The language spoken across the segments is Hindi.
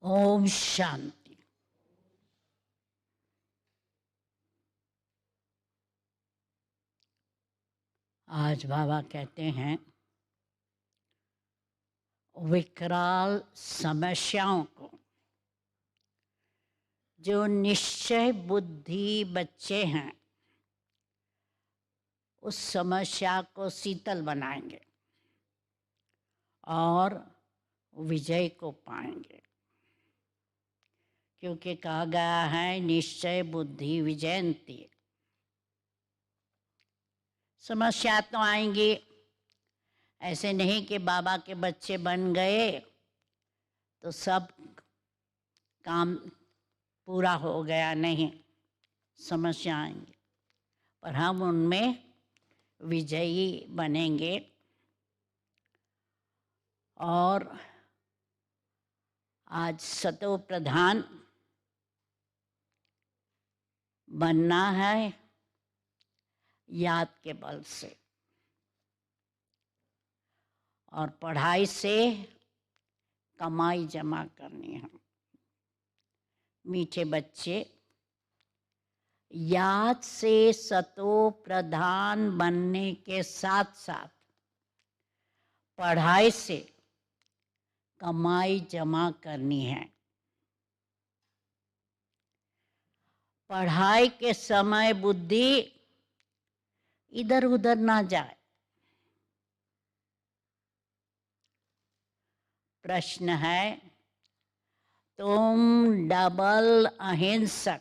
ओम शांति। आज बाबा कहते हैं विकराल समस्याओं को जो निश्चय बुद्धि बच्चे हैं उस समस्या को शीतल बनाएंगे और विजय को पाएंगे, क्योंकि कहा गया है निश्चय बुद्धि विजयंती। समस्या तो आएंगी, ऐसे नहीं कि बाबा के बच्चे बन गए तो सब काम पूरा हो गया, नहीं, समस्या आएंगी पर हम उनमें विजयी बनेंगे। और आज सतो प्रधान बनना है याद के बल से, और पढ़ाई से कमाई जमा करनी है। मीठे बच्चे, याद से सतो प्रधान बनने के साथ साथ पढ़ाई से कमाई जमा करनी है। पढ़ाई के समय बुद्धि इधर उधर ना जाए। प्रश्न है, तुम डबल अहिंसक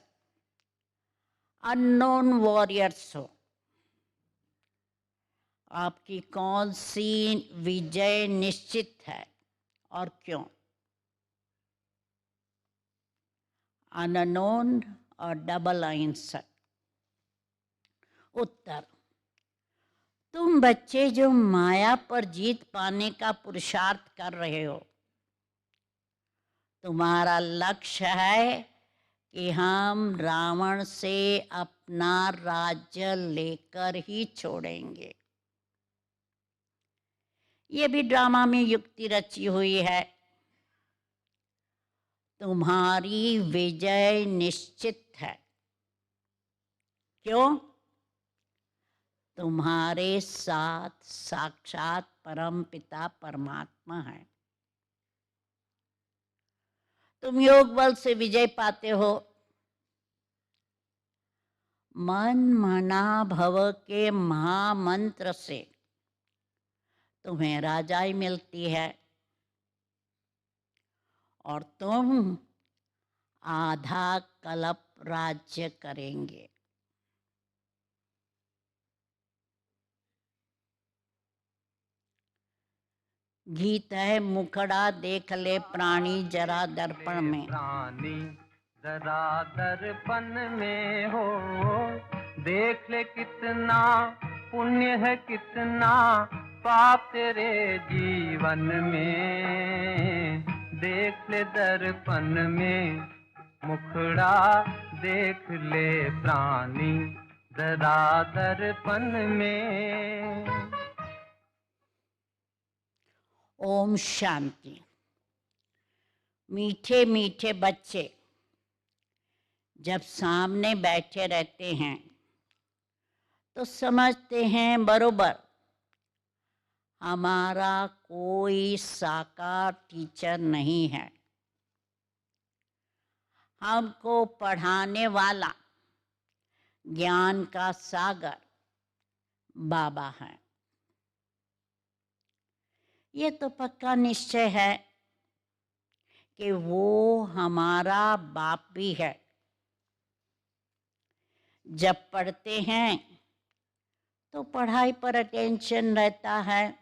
अननोन वॉरियर्स हो, आपकी कौन सी विजय निश्चित है और क्यों? अननोन और डबल अहिंसक। उत्तर, तुम बच्चे जो माया पर जीत पाने का पुरुषार्थ कर रहे हो, तुम्हारा लक्ष्य है कि हम रावण से अपना राज्य लेकर ही छोड़ेंगे। ये भी ड्रामा में युक्ति रची हुई है। तुम्हारी विजय निश्चित है। क्यों? तुम्हारे साथ साक्षात परम पिता परमात्मा है। तुम योग बल से विजय पाते हो। मन मना भव के महामंत्र से तुम्हें राजाई मिलती है और तुम आधा कल्प राज्य करेंगे। गीत है, मुखड़ा देख ले प्राणी जरा दर्पण में। प्राणी जरा दर्पण में हो, देख ले कितना पुण्य है कितना पाप तेरे जीवन में। देख ले दर्पण में, मुखड़ा देख ले प्राणी जरा दर्पण में। ओम शांति। मीठे मीठे बच्चे जब सामने बैठे रहते हैं तो समझते हैं बरोबर हमारा कोई साकार टीचर नहीं है, हमको पढ़ाने वाला ज्ञान का सागर बाबा है। ये तो पक्का निश्चय है कि वो हमारा बाप भी है। जब पढ़ते हैं तो पढ़ाई पर अटेंशन रहता है,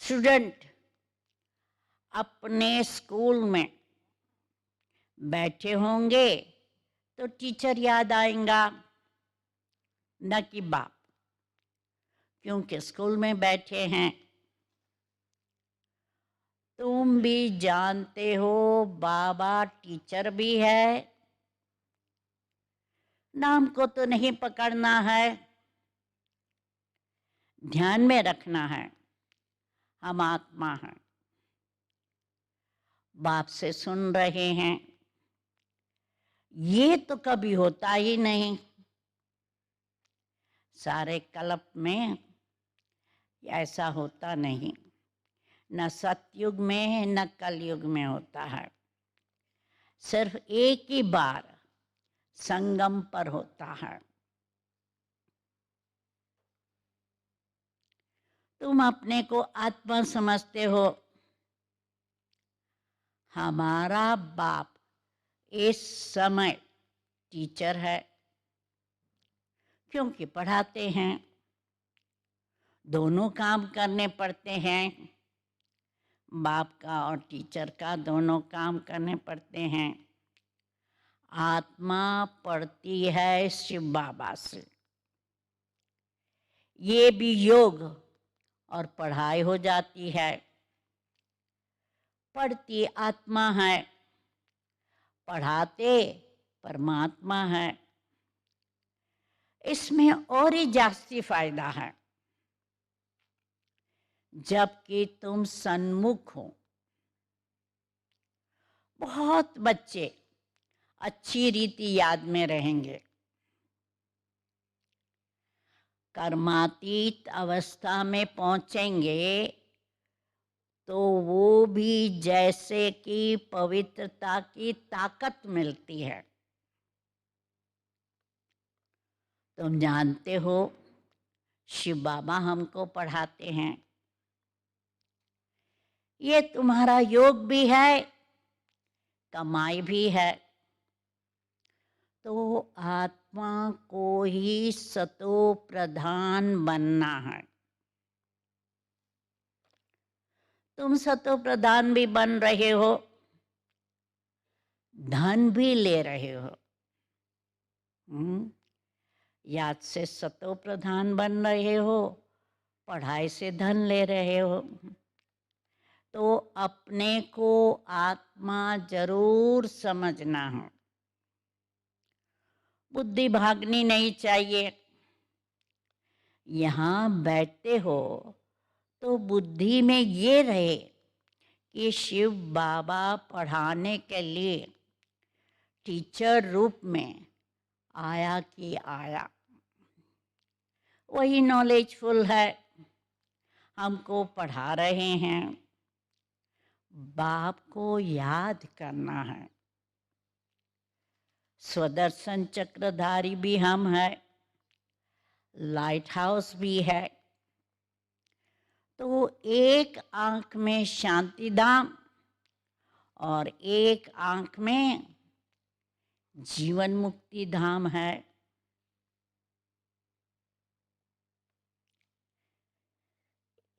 स्टूडेंट अपने स्कूल में बैठे होंगे तो टीचर याद आएगा, न कि बाप, क्योंकि स्कूल में बैठे हैं। तुम भी जानते हो बाबा टीचर भी है, नाम को तो नहीं पकड़ना है, ध्यान में रखना है, हम आत्मा हैं। बाप से सुन रहे हैं, ये तो कभी होता ही नहीं। सारे कल्प में ऐसा होता नहीं, न सतयुग में न कलयुग में होता है। सिर्फ एक ही बार संगम पर होता है। तुम अपने को आत्मा समझते हो, हमारा बाप इस समय टीचर है, क्योंकि पढ़ाते हैं। दोनों काम करने पड़ते हैं, बाप का और टीचर का दोनों काम करने पड़ते हैं। आत्मा पढ़ती है शिव बाबा से, ये भी योग और पढ़ाई हो जाती है। पढ़ती आत्मा है, पढ़ाते परमात्मा है। इसमें और ही जास्ती फायदा है, जबकि तुम सन्मुख हो। बहुत बच्चे अच्छी रीति याद में रहेंगे, कर्मातीत अवस्था में पहुंचेंगे तो वो भी जैसे कि पवित्रता की ताकत मिलती है। तुम जानते हो, शिव बाबा हमको पढ़ाते हैं। ये तुम्हारा योग भी है, कमाई भी है। तो आत्मा को ही सतो प्रधान बनना है। तुम सतो प्रधान भी बन रहे हो, धन भी ले रहे हो। याद से सतो प्रधान बन रहे हो, पढ़ाई से धन ले रहे हो। तो अपने को आत्मा जरूर समझना हो। बुद्धि भागनी नहीं चाहिए। यहाँ बैठते हो तो बुद्धि में ये रहे कि शिव बाबा पढ़ाने के लिए टीचर रूप में आया कि आया। वही नॉलेजफुल है, हमको पढ़ा रहे हैं। बाप को याद करना है। स्वदर्शन चक्रधारी भी हम है, लाइट हाउस भी है। तो एक आंख में शांति धाम और एक आंख में जीवन मुक्ति धाम है।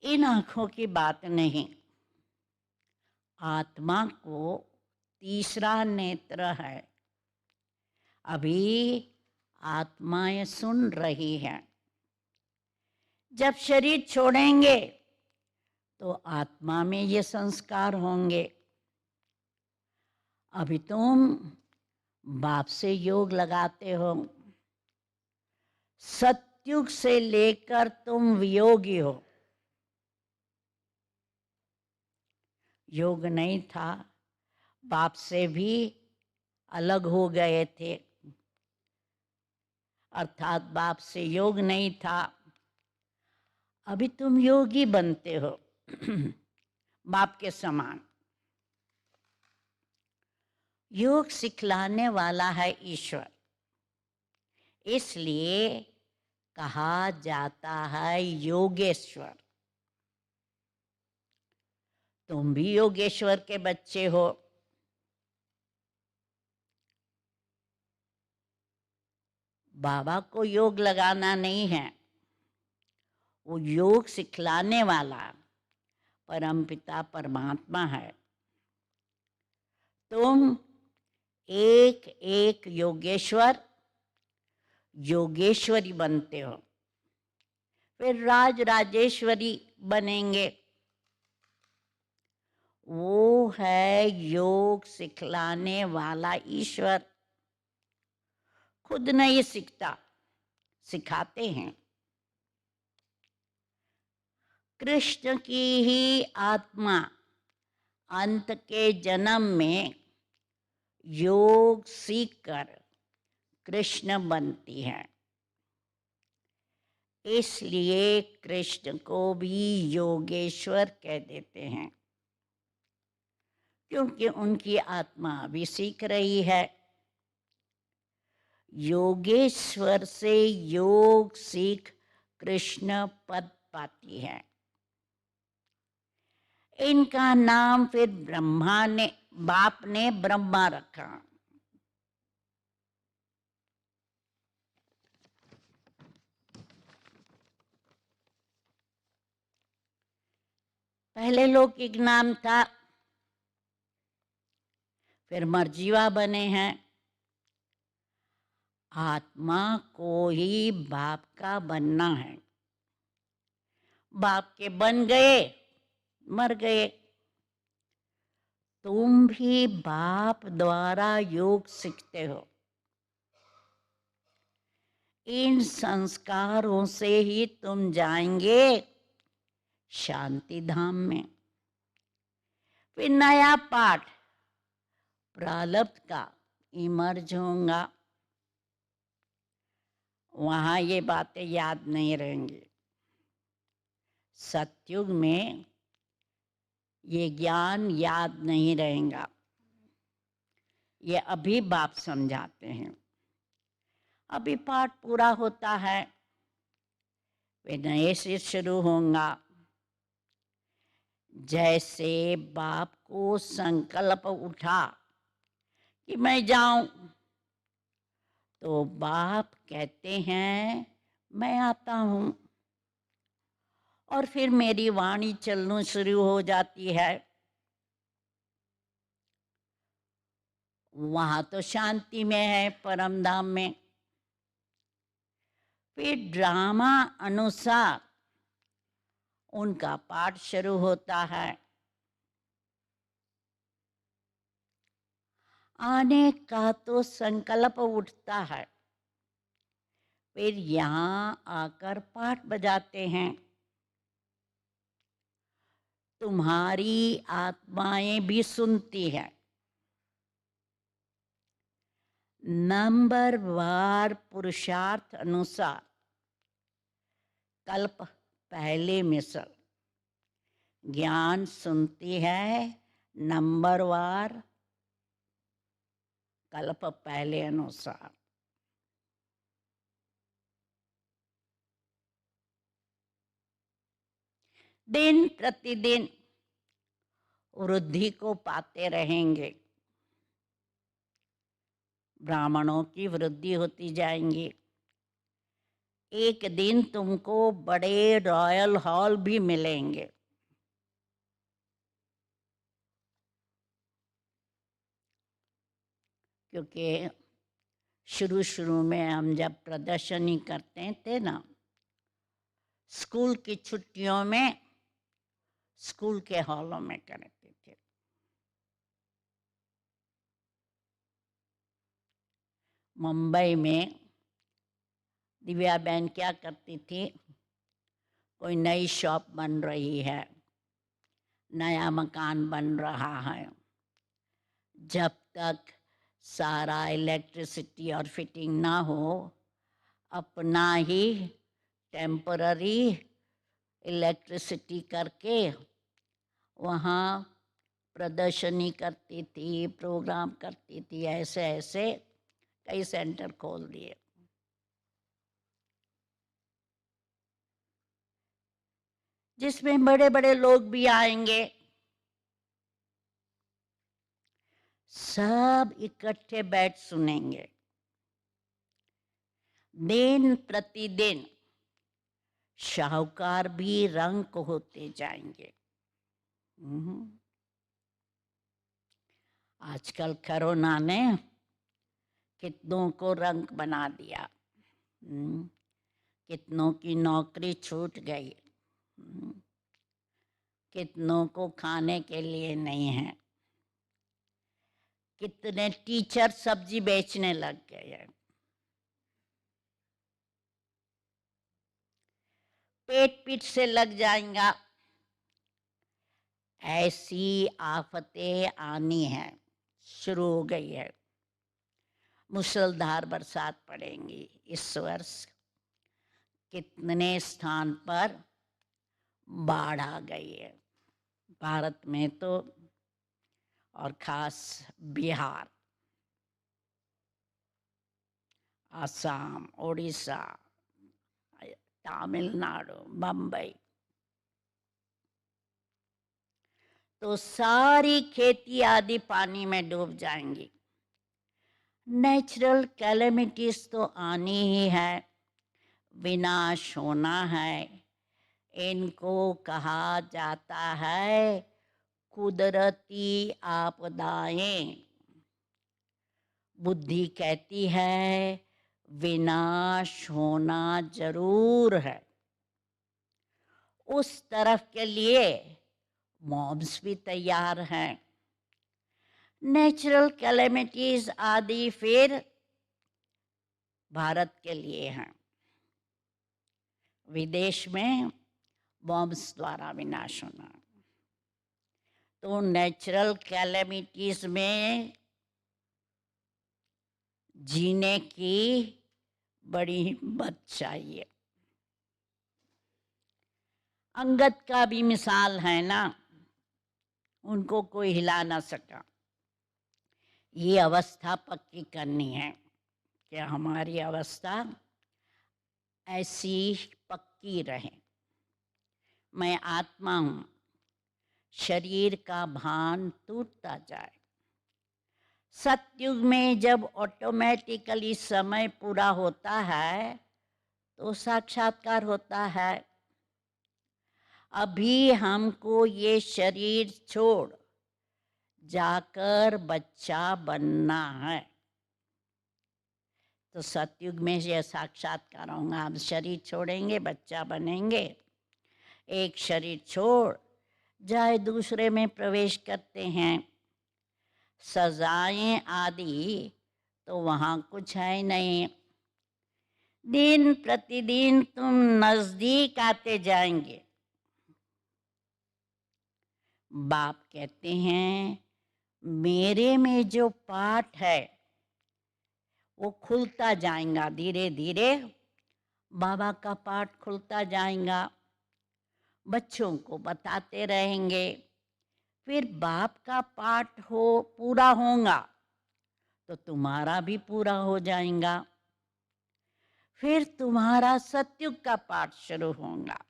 इन आंखों की बात नहीं, आत्मा को तीसरा नेत्र है। अभी आत्माएं सुन रही है। जब शरीर छोड़ेंगे तो आत्मा में ये संस्कार होंगे। अभी तुम बाप से योग लगाते हो, सतयुग से लेकर तुम वियोगी हो। योग नहीं था, बाप से भी अलग हो गए थे, अर्थात बाप से योग नहीं था। अभी तुम योगी बनते हो बाप के समान। योग सिखलाने वाला है ईश्वर, इसलिए कहा जाता है योगेश्वर। तुम भी योगेश्वर के बच्चे हो। बाबा को योग लगाना नहीं है, वो योग सिखलाने वाला परमपिता परमात्मा है। तुम एक एक योगेश्वर योगेश्वरी बनते हो, फिर राज राजेश्वरी बनेंगे। वो है योग सिखलाने वाला ईश्वर। खुद नहीं सीखता, सिखाते हैं। कृष्ण की ही आत्मा अंत के जन्म में योग सीखकर कृष्ण बनती है। इसलिए कृष्ण को भी योगेश्वर कह देते हैं, क्योंकि उनकी आत्मा भी सीख रही है। योगेश्वर से योग सीख कृष्ण पद पाती है। इनका नाम फिर बाप ने ब्रह्मा रखा। पहले लौकिक नाम था, फिर मर्जीवा बने हैं। आत्मा को ही बाप का बनना है। बाप के बन गए, मर गए। तुम भी बाप द्वारा योग सीखते हो। इन संस्कारों से ही तुम जाएंगे शांति धाम में। फिर नया पाठ प्रारब्ध का इमर्ज होगा। वहां ये बातें याद नहीं रहेंगी। सतयुग में ये ज्ञान याद नहीं रहेगा। ये अभी बाप समझाते हैं। अभी पाठ पूरा होता है, वे नए से शुरू होगा। जैसे बाप को संकल्प उठा कि मैं जाऊं, तो बाप कहते हैं मैं आता हूं, और फिर मेरी वाणी चलना शुरू हो जाती है। वहां तो शांति में है, परम धाम में। फिर ड्रामा अनुसार उनका पाठ शुरू होता है। आने का तो संकल्प उठता है, फिर यहाँ आकर पाठ बजाते हैं। तुम्हारी आत्माएं भी सुनती है। नंबरवार पुरुषार्थ अनुसार कल्प पहले मिसल ज्ञान सुनती है। नंबरवार कल्प पहले अनुसार। दिन प्रतिदिन वृद्धि को पाते रहेंगे। ब्राह्मणों की वृद्धि होती जाएंगी। एक दिन तुमको बड़े रॉयल हॉल भी मिलेंगे। क्योंकि शुरू शुरू में हम जब प्रदर्शनी करते थे ना, स्कूल की छुट्टियों में स्कूल के हॉलों में करते थे। मुंबई में दिव्या बहन क्या करती थी, कोई नई शॉप बन रही है, नया मकान बन रहा है, जब तक सारा इलेक्ट्रिसिटी और फिटिंग ना हो, अपना ही टेम्पररी इलेक्ट्रिसिटी करके वहाँ प्रदर्शनी करती थी, प्रोग्राम करती थी। ऐसे ऐसे कई सेंटर खोल दिए। जिसमें बड़े बड़े लोग भी आएंगे। सब इकट्ठे बैठ सुनेंगे। दिन प्रतिदिन शाहूकार भी रंग होते जाएंगे। आजकल कोरोना ने कितनों को रंग बना दिया। कितनों की नौकरी छूट गई। कितनों को खाने के लिए नहीं है। कितने टीचर सब्जी बेचने लग गए हैं। पेट पीठ से लग जाएगा ऐसी आफतें आनी हैं, शुरू हो गई है। मुसलधार बरसात पड़ेंगी इस वर्ष। कितने स्थान पर बाढ़ आ गई है भारत में तो, और खास बिहार, असम, उड़ीसा, तमिलनाडु, बम्बई, तो सारी खेती आदि पानी में डूब जाएंगी। नेचुरल कैलेमिटीज तो आनी ही है, विनाश होना है। इनको कहा जाता है कुदरती आपदाएं। बुद्धि कहती है विनाश होना जरूर है। उस तरफ के लिए मॉब्स भी तैयार हैं। नेचुरल कैलेमिटीज आदि फिर भारत के लिए हैं, विदेश में बॉम्ब्स द्वारा विनाश होना। तो नेचुरल कैलेमिटीज में जीने की बड़ी हिम्मत चाहिए। अंगद का भी मिसाल है ना, उनको कोई हिला ना सका। ये अवस्था पक्की करनी है कि हमारी अवस्था ऐसी पक्की रहे। मैं आत्मा हूँ, शरीर का भान टूटता जाए। सतयुग में जब ऑटोमेटिकली समय पूरा होता है तो साक्षात्कार होता है। अभी हमको ये शरीर छोड़ जाकर बच्चा बनना है, तो सतयुग में ये साक्षात्कार होगा। हम शरीर छोड़ेंगे, बच्चा बनेंगे। एक शरीर छोड़ जाए दूसरे में प्रवेश करते हैं। सजाएं आदि तो वहाँ कुछ है नहीं। दिन प्रतिदिन तुम नजदीक आते जाएंगे। बाप कहते हैं मेरे में जो पाठ है वो खुलता जाएगा, धीरे धीरे बाबा का पाठ खुलता जाएगा। बच्चों को बताते रहेंगे, फिर बाप का पाठ पूरा होगा तो तुम्हारा भी पूरा हो जाएगा। फिर तुम्हारा सतयुग का पाठ शुरू होगा।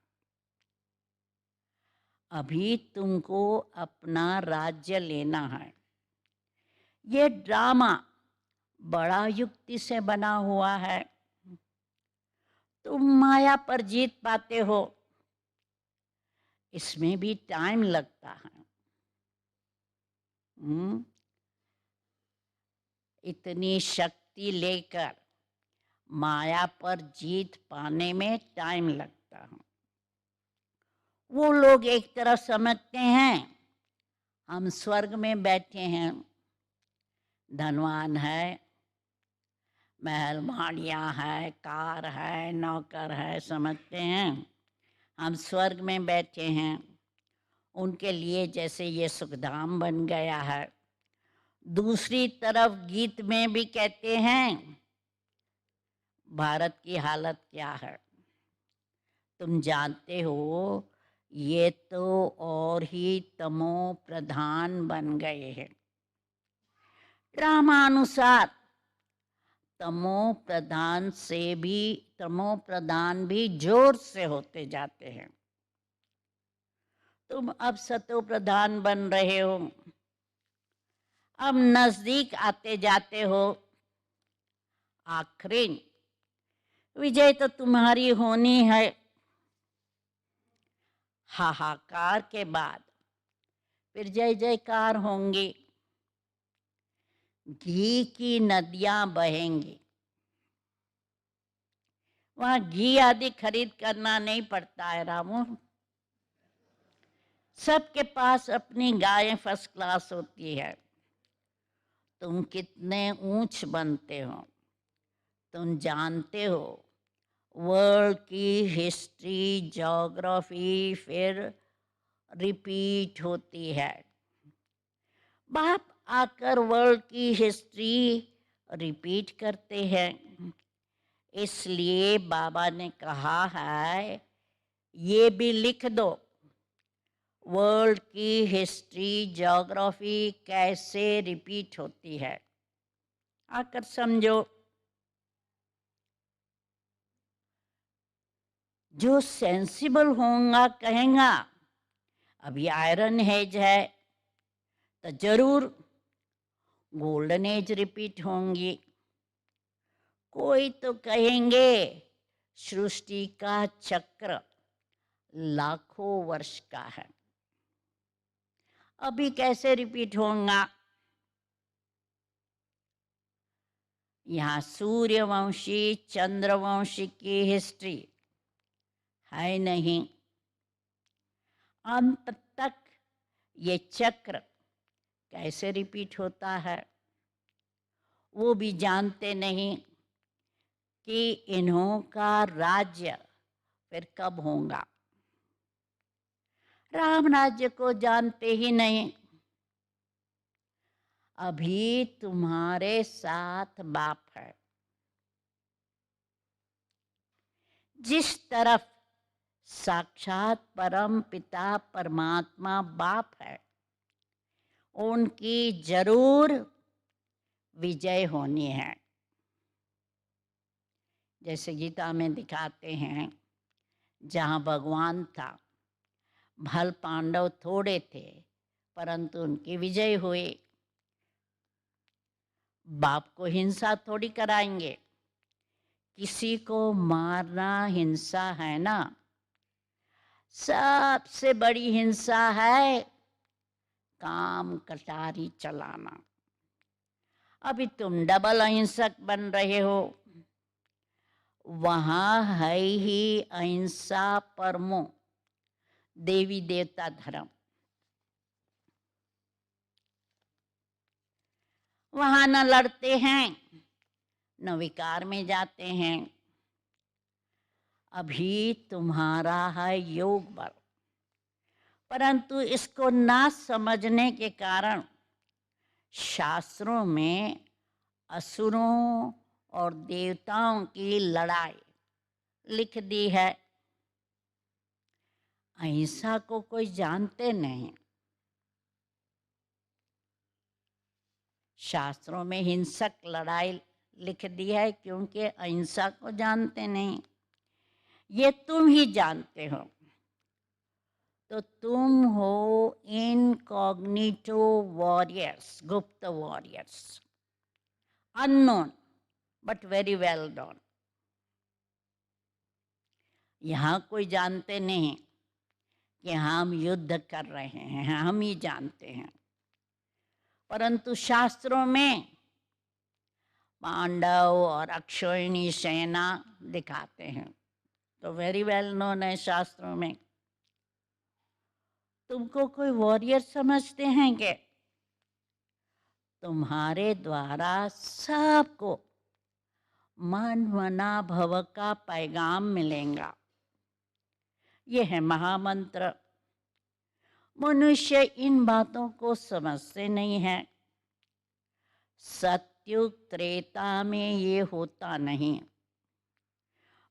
अभी तुमको अपना राज्य लेना है। ये ड्रामा बड़ा युक्ति से बना हुआ है। तुम माया पर जीत पाते हो, इसमें भी टाइम लगता है। इतनी शक्ति लेकर माया पर जीत पाने में टाइम लगता है। वो लोग एक तरफ समझते हैं हम स्वर्ग में बैठे हैं, धनवान है, महल माड़ियाँ है, कार है, नौकर है, समझते हैं हम स्वर्ग में बैठे हैं। उनके लिए जैसे ये सुखधाम बन गया है। दूसरी तरफ गीत में भी कहते हैं भारत की हालत क्या है तुम जानते हो। ये तो और ही तमो प्रधान बन गए हैं। ड्रामानुसार तमो प्रधान भी जोर से होते जाते हैं। तुम अब सतो प्रधान बन रहे हो, अब नजदीक आते जाते हो। आखिरी विजय तो तुम्हारी होनी है। हाहाकार के बाद फिर जय जयकार होंगी। घी की नदियां बहेंगी। वहां घी आदि खरीद करना नहीं पड़ता है रामू। सबके पास अपनी गायें फर्स्ट क्लास होती है। तुम कितने ऊंच बनते हो तुम जानते हो। वर्ल्ड की हिस्ट्री, ज्योग्राफी, फिर रिपीट होती है। बाप आकर वर्ल्ड की हिस्ट्री रिपीट करते हैं। इसलिए बाबा ने कहा है ये भी लिख दो, वर्ल्ड की हिस्ट्री ज्योग्राफी कैसे रिपीट होती है, आकर समझो। जो सेंसिबल होगा कहेगा अभी आयरन एज है तो जरूर गोल्डन एज रिपीट होंगी। कोई तो कहेंगे सृष्टि का चक्र लाखों वर्ष का है, अभी कैसे रिपीट होगा। यहाँ सूर्यवंशी चंद्रवंशी की हिस्ट्री है नहीं। अंत तक ये चक्र कैसे रिपीट होता है वो भी जानते नहीं कि इन्हों का राज्य फिर कब होगा। राम राज्य को जानते ही नहीं। अभी तुम्हारे साथ बाप है। जिस तरफ साक्षात परम पिता परमात्मा बाप है उनकी जरूर विजय होनी है। जैसे गीता में दिखाते हैं, जहाँ भगवान था भल पांडव थोड़े थे परंतु उनकी विजय हुई। बाप को हिंसा थोड़ी कराएंगे, किसी को मारना हिंसा है ना। सबसे बड़ी हिंसा है काम कटारी चलाना। अभी तुम डबल अहिंसक बन रहे हो। वहां है ही अहिंसा परमो देवी देवता धर्म। वहां न लड़ते हैं न विकार में जाते हैं। अभी तुम्हारा है योग बल, परंतु इसको ना समझने के कारण शास्त्रों में असुरों और देवताओं की लड़ाई लिख दी है। अहिंसा को कोई जानते नहीं। शास्त्रों में हिंसक लड़ाई लिख दी है क्योंकि अहिंसा को जानते नहीं। ये तुम ही जानते हो। तो तुम हो इनकॉग्निटो वॉरियर्स, गुप्त warriors, unknown but very well done. यहाँ कोई जानते नहीं कि हम युद्ध कर रहे हैं, हम ही जानते हैं। परंतु शास्त्रों में पांडव और अक्षोहिणी सेना दिखाते हैं, तो वेरी वेल नोन है शास्त्रों में। तुमको कोई वॉरियर समझते हैं क्या? तुम्हारे द्वारा सबको मन मना भव का पैगाम मिलेगा। ये है महामंत्र। मनुष्य इन बातों को समझते नहीं है। सत्युग त्रेता में ये होता नहीं।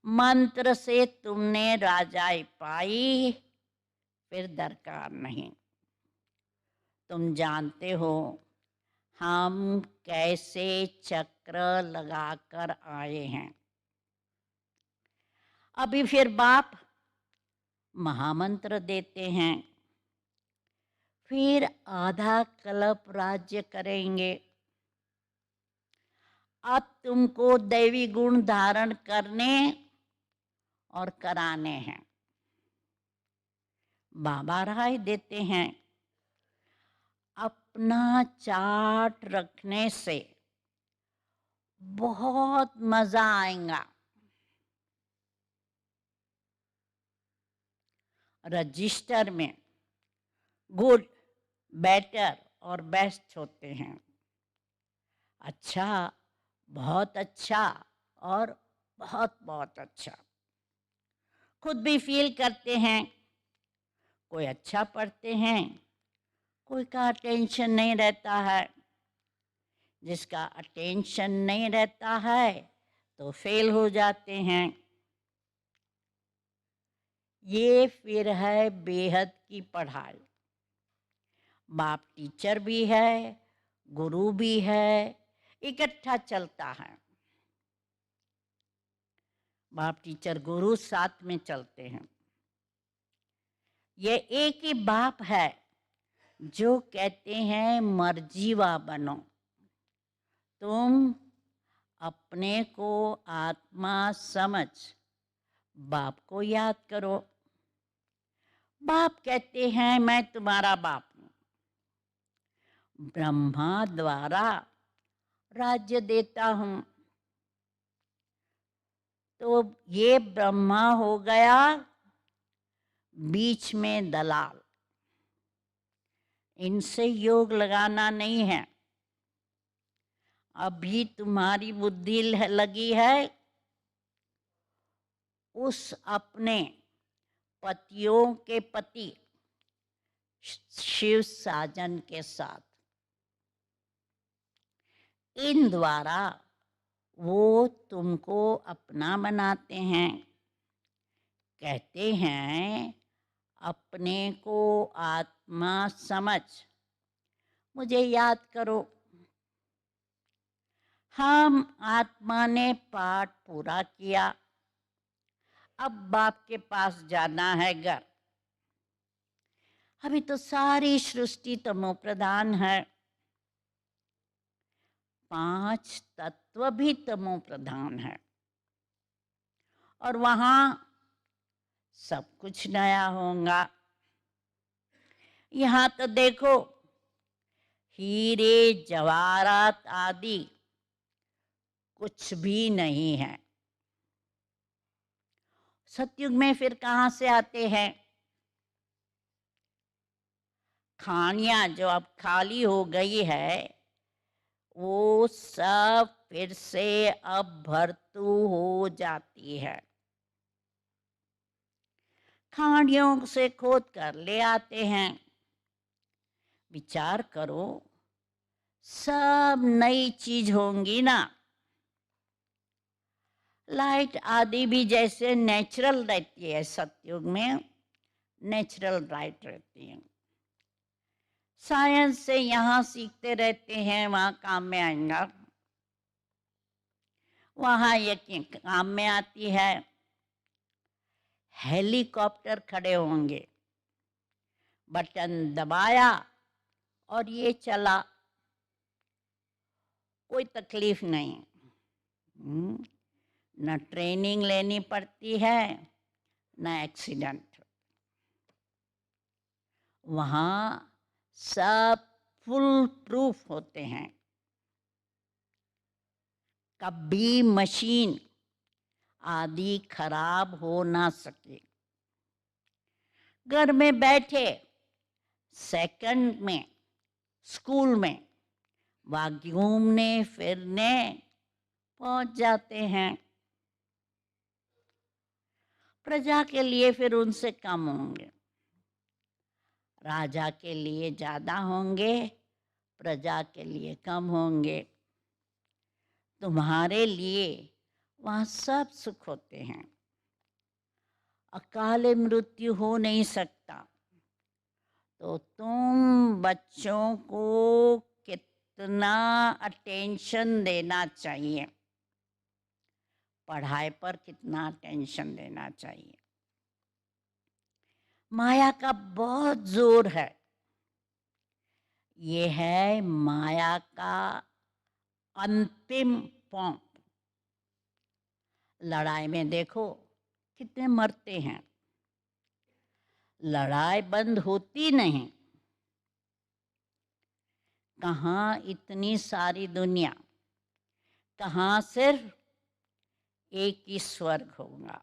मंत्र से तुमने राजाई पाई, फिर दरकार नहीं। तुम जानते हो हम कैसे चक्र लगाकर आए हैं। अभी फिर बाप महामंत्र देते हैं, फिर आधा कल्प राज्य करेंगे। अब तुमको दैवी गुण धारण करने और कराने हैं। बाबा राय देते हैं, अपना चार्ट रखने से बहुत मजा आएगा। रजिस्टर में गुड, बेटर और बेस्ट होते हैं। अच्छा, बहुत अच्छा और बहुत बहुत अच्छा। खुद भी फील करते हैं, कोई अच्छा पढ़ते हैं, कोई का अटेंशन नहीं रहता है। जिसका अटेंशन नहीं रहता है तो फेल हो जाते हैं। ये फिर है बेहद की पढ़ाई। बाप टीचर भी है, गुरु भी है, इकट्ठा चलता है। बाप टीचर गुरु साथ में चलते हैं। ये एक ही बाप है जो कहते हैं मर्जीवा बनो। तुम अपने को आत्मा समझ बाप को याद करो। बाप कहते हैं मैं तुम्हारा बाप हूं। ब्रह्मा द्वारा राज्य देता हूं। तो ये ब्रह्मा हो गया बीच में दलाल। इनसे योग लगाना नहीं है। अभी तुम्हारी बुद्धि लगी है उस अपने पतियों के पति शिव साजन के साथ। इन द्वारा वो तुमको अपना बनाते हैं। कहते हैं अपने को आत्मा समझ मुझे याद करो। हम आत्मा ने पाठ पूरा किया। अब बाप के पास जाना है घर। अभी तो सारी सृष्टि तमो प्रधान है। 5 तत्व भी तमो प्रधान है। और वहां सब कुछ नया होगा। यहाँ तो देखो हीरे जवाहरात आदि कुछ भी नहीं है। सतयुग में फिर कहाँ से आते हैं? खानियां जो अब खाली हो गई है वो सब फिर से अब भरतू हो जाती है। खानियों से खोद कर ले आते हैं। विचार करो सब नई चीज होंगी ना। लाइट आदि भी जैसे नेचुरल रहती है, सतयुग में नेचुरल लाइट रहती है। साइंस से यहाँ सीखते रहते हैं, वहां काम में आएगा। वहां ये काम में आती है। हेलीकॉप्टर खड़े होंगे, बटन दबाया और ये चला, कोई तकलीफ नहीं। न ट्रेनिंग लेनी पड़ती है न एक्सीडेंट। वहां सब फुल प्रूफ होते हैं। कभी मशीन आदि खराब हो ना सके। घर में बैठे सेकंड में स्कूल में वहां घूमने फिरने पहुंच जाते हैं। प्रजा के लिए फिर उनसे कम होंगे, राजा के लिए ज्यादा होंगे, प्रजा के लिए कम होंगे। तुम्हारे लिए वहां सब सुख होते हैं। अकाल मृत्यु हो नहीं सकता। तो तुम बच्चों को कितना अटेंशन देना चाहिए, पढ़ाई पर कितना अटेंशन देना चाहिए। माया का बहुत जोर है। ये है माया का अंतिम पंप। लड़ाई में देखो कितने मरते हैं। लड़ाई बंद होती नहीं। कहाँ इतनी सारी दुनिया, कहाँ सिर्फ एक ही स्वर्ग होगा।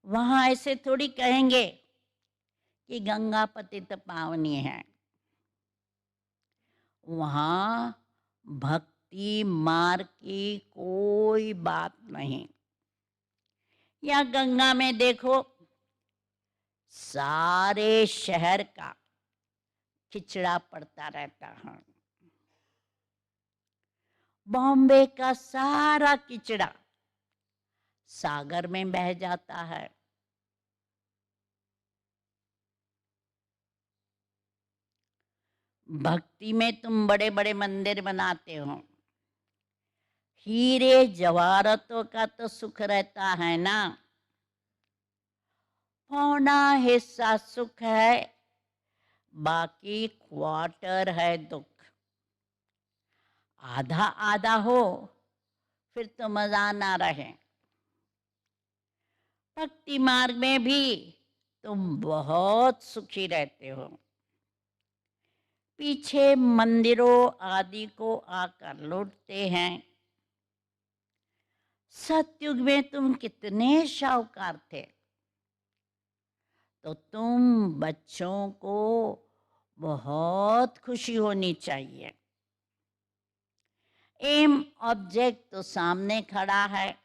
वहां ऐसे थोड़ी कहेंगे कि गंगा पतित पावनी है। वहां भक्ति मार्ग की कोई बात नहीं। या गंगा में देखो सारे शहर का खिचड़ा पड़ता रहता है। बॉम्बे का सारा किचड़ा सागर में बह जाता है। भक्ति में तुम बड़े बड़े मंदिर बनाते हो, हीरे जवाहरातों का तो सुख रहता है ना, पौना हिस्सा सुख है, बाकी क्वार्टर है दुख। आधा आधा हो फिर तो मजा ना रहे। भक्ति मार्ग में भी तुम बहुत सुखी रहते हो। पीछे मंदिरों आदि को आकर लूटते हैं। सतयुग में तुम कितने शाहूकार थे, तो तुम बच्चों को बहुत खुशी होनी चाहिए। एम ऑब्जेक्ट तो सामने खड़ा है,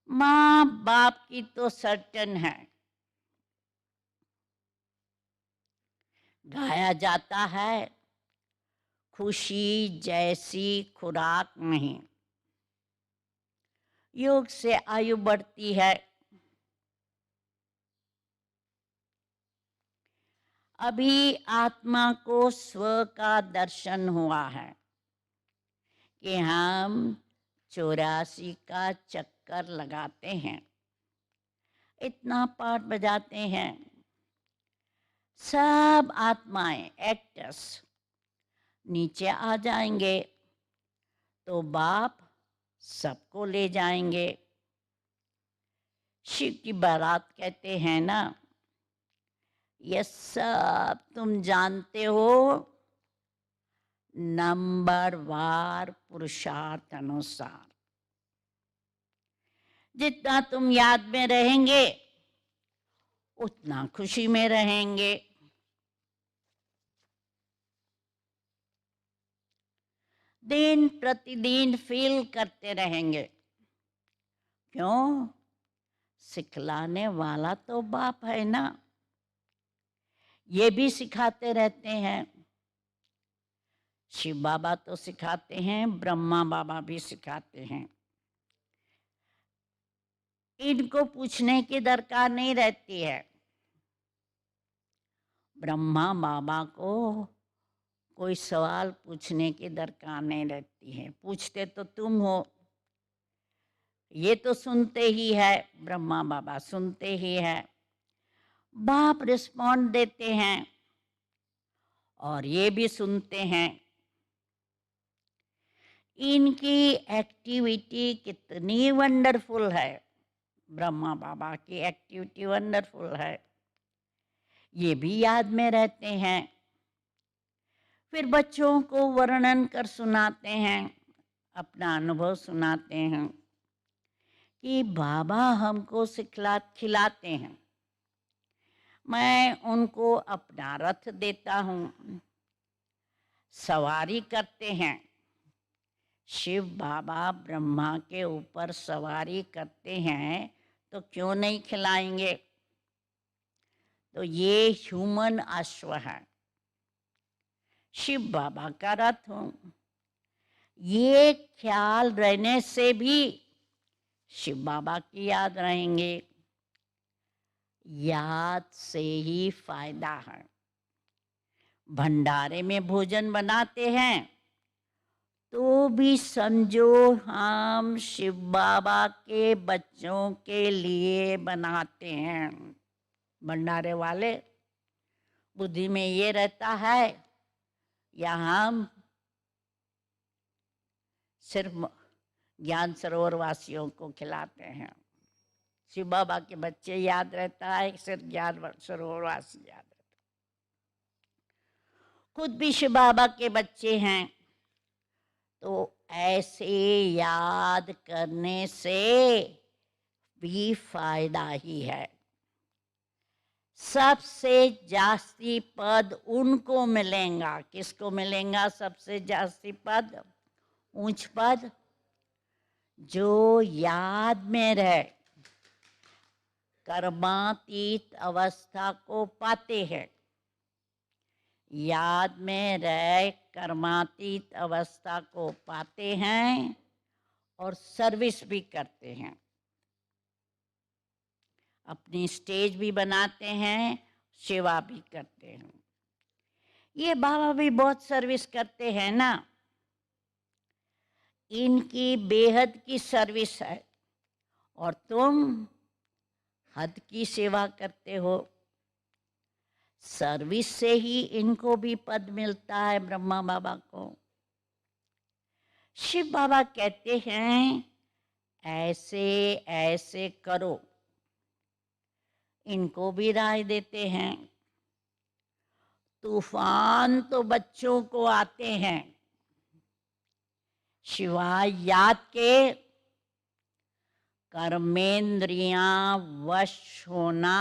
माँ बाप की तो सर्टन है। गाया जाता है, खुशी जैसी खुराक नहीं। योग से आयु बढ़ती है। अभी आत्मा को स्व का दर्शन हुआ है कि हम 84 का चक्कर लगाते हैं, इतना पाठ बजाते हैं। सब आत्माएं एक्टर्स नीचे आ जाएंगे तो बाप सबको ले जाएंगे। शिव की बारात कहते हैं ना, ये सब तुम जानते हो, नंबर वार पुरुषार्थ अनुसार। जितना तुम याद में रहेंगे उतना खुशी में रहेंगे। दिन प्रतिदिन फील करते रहेंगे। क्यों? सिखलाने वाला तो बाप है ना। ये भी सिखाते रहते हैं। शिव बाबा तो सिखाते हैं, ब्रह्मा बाबा भी सिखाते हैं। इनको पूछने की दरकार नहीं रहती है। ब्रह्मा बाबा को कोई सवाल पूछने की दरकार नहीं रहती है। पूछते तो तुम हो। ये तो सुनते ही है, ब्रह्मा बाबा सुनते ही है। बाप रिस्पॉन्ड देते हैं और ये भी सुनते हैं। इनकी एक्टिविटी कितनी वंडरफुल है। ब्रह्मा बाबा की एक्टिविटी वंडरफुल है। ये भी याद में रहते हैं। फिर बच्चों को वर्णन कर सुनाते हैं, अपना अनुभव सुनाते हैं कि बाबा हमको खिलाते हैं। मैं उनको अपना रथ देता हूँ, सवारी करते हैं। शिव बाबा ब्रह्मा के ऊपर सवारी करते हैं तो क्यों नहीं खिलाएंगे। तो ये ह्यूमन अश्व है, शिव बाबा का रथ हूँ। ये ख्याल रहने से भी शिव बाबा की याद रहेंगे। याद से ही फायदा है। भंडारे में भोजन बनाते हैं तो भी समझो हम शिव बाबा के बच्चों के लिए बनाते हैं। भंडारे वाले बुद्धि में ये रहता है या हम सिर्फ ज्ञान सरोवर वासियों को खिलाते हैं। शिव बाबा के बच्चे याद रहता है, सिर्फ ज्ञान सरोवर वासी याद रहता है। खुद भी शिव बाबा के बच्चे हैं तो ऐसे याद करने से भी फायदा ही है। सबसे जास्ती पद उनको मिलेगा। किसको मिलेगा सबसे जास्ती पद? ऊंच पद, जो याद में रहे। कर्मातीत अवस्था को पाते हैं, याद में रह कर्मातीत अवस्था को पाते हैं और सर्विस भी करते हैं, अपनी स्टेज भी बनाते हैं, सेवा भी करते हैं। ये बाबा भी बहुत सर्विस करते हैं ना, इनकी बेहद की सर्विस है और तुम हद की सेवा करते हो। सर्विस से ही इनको भी पद मिलता है, ब्रह्मा बाबा को। शिव बाबा कहते हैं ऐसे ऐसे करो, इनको भी राय देते हैं। तूफान तो बच्चों को आते हैं, शिवाय याद के कर्मेंद्रियां वश होना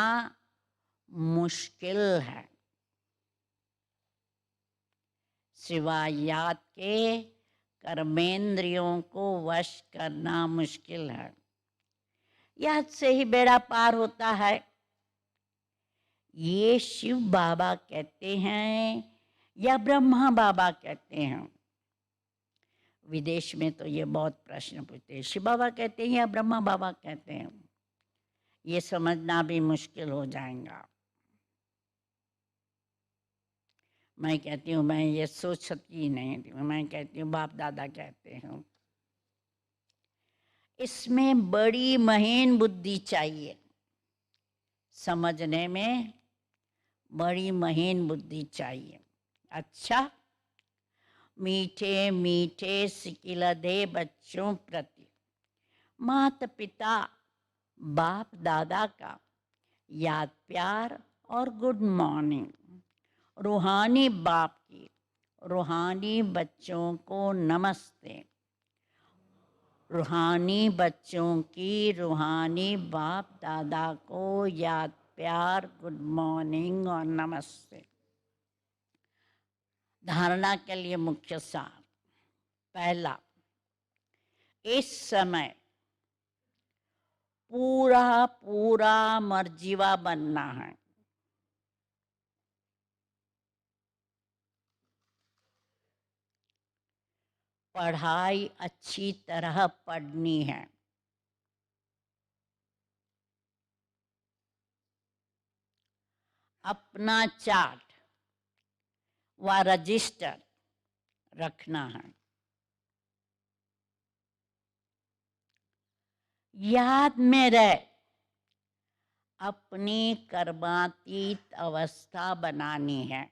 मुश्किल है। सिवाय याद के कर्मेंद्रियों को वश करना मुश्किल है। याद से ही बेड़ा पार होता है, ये शिव बाबा कहते हैं या ब्रह्मा बाबा कहते हैं। विदेश में तो ये बहुत प्रश्न पूछते हैं, शिव बाबा कहते हैं या ब्रह्मा बाबा कहते हैं। ये समझना भी मुश्किल हो जाएगा। मैं कहती हूँ, मैं ये सोच सकती ही नहीं थी, मैं कहती हूँ बाप दादा कहते हैं। इसमें बड़ी महीन बुद्धि चाहिए, समझने में बड़ी महीन बुद्धि चाहिए। अच्छा, मीठे मीठे सिकिलधे बच्चों प्रति माता पिता बाप दादा का याद प्यार और गुड मॉर्निंग। रूहानी बाप की रूहानी बच्चों को नमस्ते, रूहानी बच्चों की रूहानी बाप दादा को याद प्यार, गुड मॉर्निंग और नमस्ते। धारणा के लिए मुख्य सार। पहला, इस समय पूरा पूरा मर्जीवा बनना है। पढ़ाई अच्छी तरह पढ़नी है। अपना चार्ट व रजिस्टर रखना है। याद में रहे अपनी कर्मातीत अवस्था बनानी है।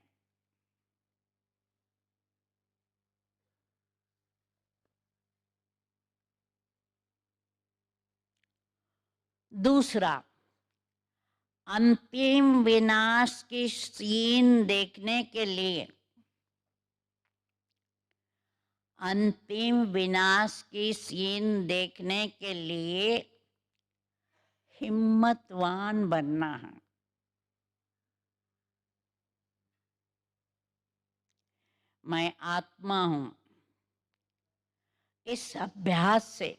दूसरा, अंतिम विनाश की सीन देखने के लिए, अंतिम विनाश की सीन देखने के लिए हिम्मतवान बनना है। मैं आत्मा हूं, इस अभ्यास से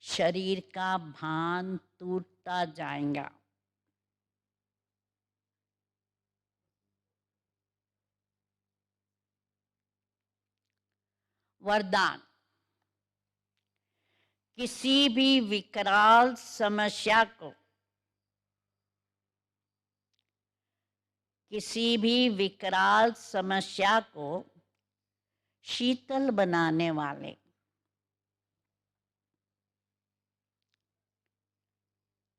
शरीर का भान टूटता जाएगा। वरदान, किसी भी विकराल समस्या को, किसी भी विकराल समस्या को शीतल बनाने वाले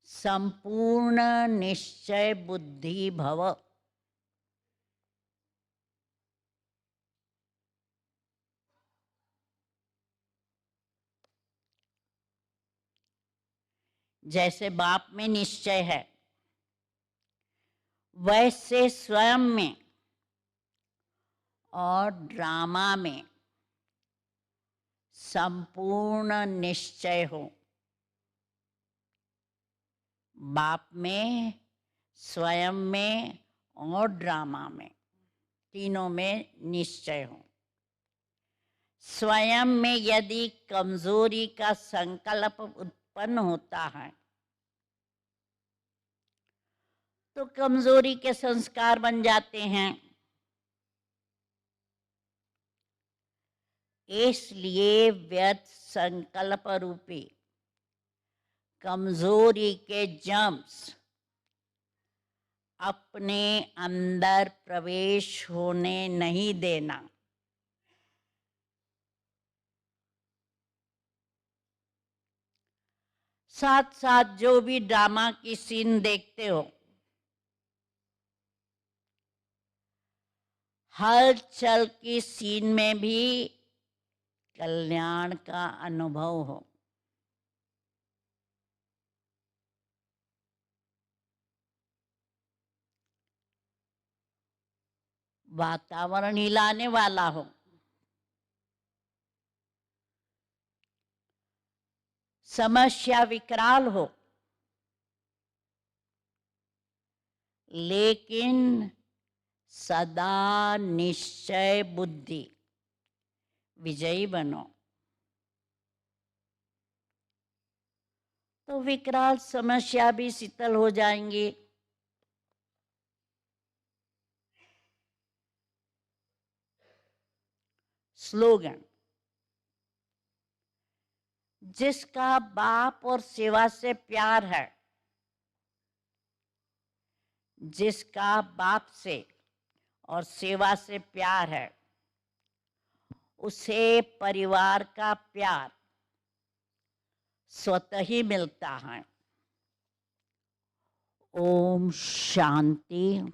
संपूर्ण निश्चय बुद्धि भव। जैसे बाप में निश्चय है, वैसे स्वयं में और ड्रामा में संपूर्ण निश्चय हो। बाप में, स्वयं में और ड्रामा में, तीनों में निश्चय हो। स्वयं में यदि कमजोरी का संकल्प उत्पन्न होता है तो कमजोरी के संस्कार बन जाते हैं। इसलिए व्यर्थ संकल्प रूपी कमजोरी के जम्स अपने अंदर प्रवेश होने नहीं देना। साथ साथ जो भी ड्रामा की सीन देखते हो, हलचल की सीन में भी कल्याण का अनुभव हो। वातावरण हिलाने वाला हो, समस्या विकराल हो, लेकिन सदा निश्चय बुद्धि विजयी बनो, तो विकराल समस्या भी शीतल हो जाएंगी। स्लोगन: जिसका बाप और सेवा से प्यार है, जिसका बाप से और सेवा से प्यार है, उसे परिवार का प्यार स्वतः ही मिलता है। ओम शांति।